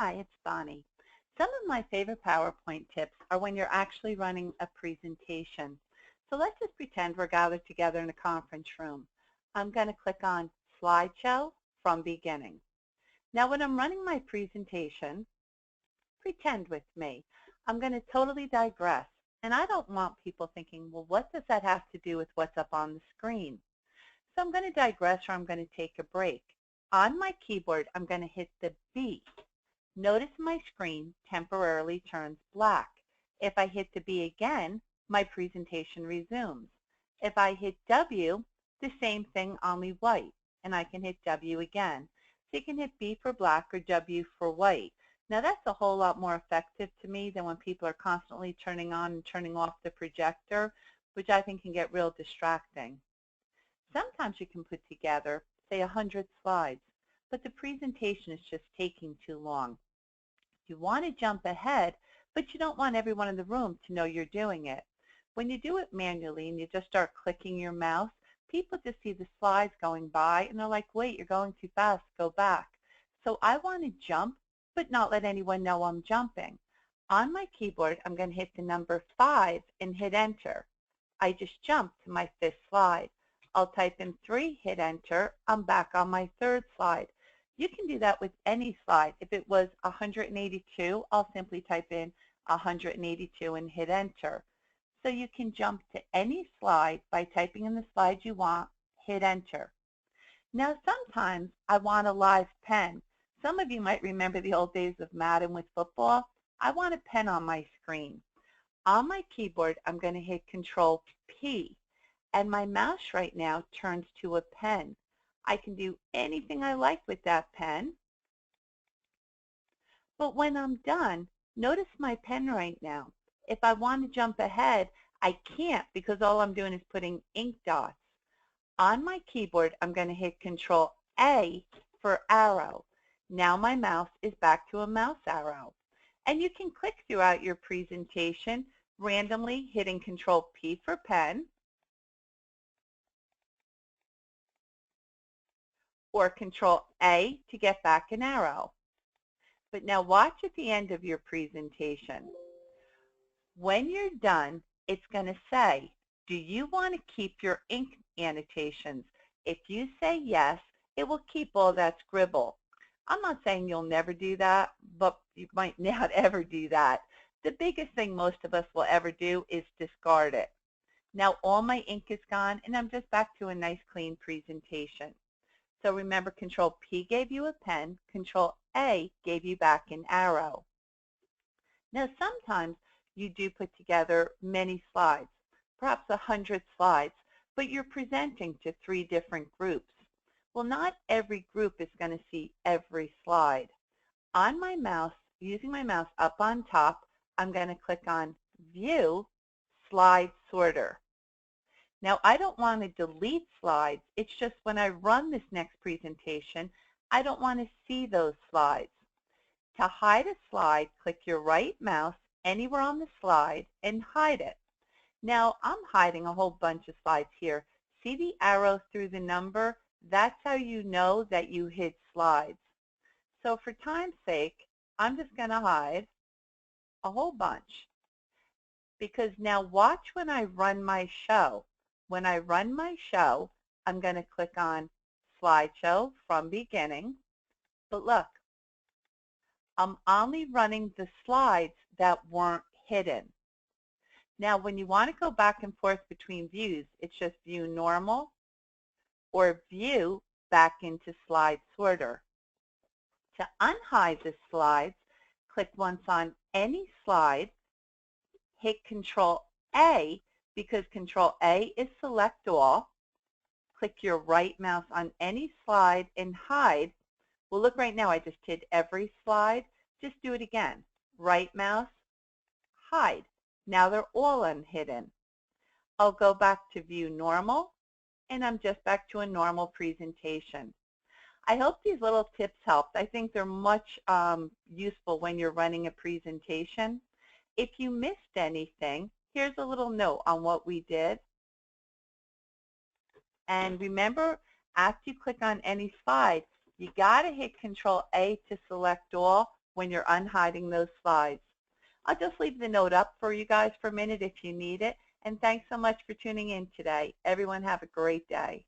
Hi, it's Bonnie. Some of my favorite PowerPoint tips are when you're actually running a presentation. So let's just pretend we're gathered together in a conference room. I'm going to click on Slideshow from Beginning. Now when I'm running my presentation, pretend with me. I'm going to totally digress. And I don't want people thinking, well, what does that have to do with what's up on the screen? So I'm going to digress or I'm going to take a break. On my keyboard, I'm going to hit the B. Notice my screen temporarily turns black. If I hit the B again, my presentation resumes. If I hit W, the same thing, only white, and I can hit W again. So you can hit B for black or W for white. Now that's a whole lot more effective to me than when people are constantly turning on and turning off the projector, which I think can get real distracting. Sometimes you can put together, say, 100 slides, but the presentation is just taking too long. You want to jump ahead, but you don't want everyone in the room to know you're doing it. When you do it manually and you just start clicking your mouse, people just see the slides going by and they're like, wait, you're going too fast, go back. So I want to jump, but not let anyone know I'm jumping. On my keyboard, I'm going to hit the number 5 and hit enter. I just jumped to my 5th slide. I'll type in 3, hit enter, I'm back on my 3rd slide. You can do that with any slide. If it was 182, I'll simply type in 182 and hit enter. So you can jump to any slide by typing in the slide you want, hit enter. Now sometimes I want a live pen. Some of you might remember the old days of Madden with football. I want a pen on my screen. On my keyboard, I'm going to hit Control P, and my mouse right now turns to a pen. I can do anything I like with that pen. But when I'm done, notice my pen right now. If I want to jump ahead, I can't because all I'm doing is putting ink dots. On my keyboard, I'm going to hit Control A for arrow. Now my mouse is back to a mouse arrow. And you can click throughout your presentation, randomly hitting Control P for pen, or Control A to get back an arrow. But now watch at the end of your presentation. When you're done, it's going to say, do you want to keep your ink annotations? If you say yes, it will keep all that scribble. I'm not saying you'll never do that, but you might not ever do that. The biggest thing most of us will ever do is discard it. Now all my ink is gone, and I'm just back to a nice clean presentation. So remember, Control P gave you a pen, Control A gave you back an arrow. Now sometimes you do put together many slides, perhaps 100 slides, but you're presenting to 3 different groups. Well, not every group is going to see every slide. On my mouse, using my mouse up on top, I'm going to click on View, Slide Sorter. Now, I don't want to delete slides. It's just when I run this next presentation, I don't want to see those slides. To hide a slide, click your right mouse anywhere on the slide and hide it. Now, I'm hiding a whole bunch of slides here. See the arrow through the number? That's how you know that you hid slides. So for time's sake, I'm just going to hide a whole bunch. Because now watch when I run my show. When I run my show, I'm going to click on Slideshow from Beginning. But look, I'm only running the slides that weren't hidden. Now, when you want to go back and forth between views, it's just View Normal or View back into Slide Sorter. To unhide the slides, click once on any slide, hit Control A, because Control A is Select All. Click your right mouse on any slide and hide. Well, look right now, I just hid every slide. Just do it again. Right mouse, hide. Now they're all unhidden. I'll go back to View Normal, and I'm just back to a normal presentation. I hope these little tips helped. I think they're much useful when you're running a presentation. If you missed anything, here's a little note on what we did. And remember, after you click on any slide, you got to hit Control A to select all, when you're unhiding those slides. I'll just leave the note up for you guys for a minute if you need it. And thanks so much for tuning in today. Everyone have a great day.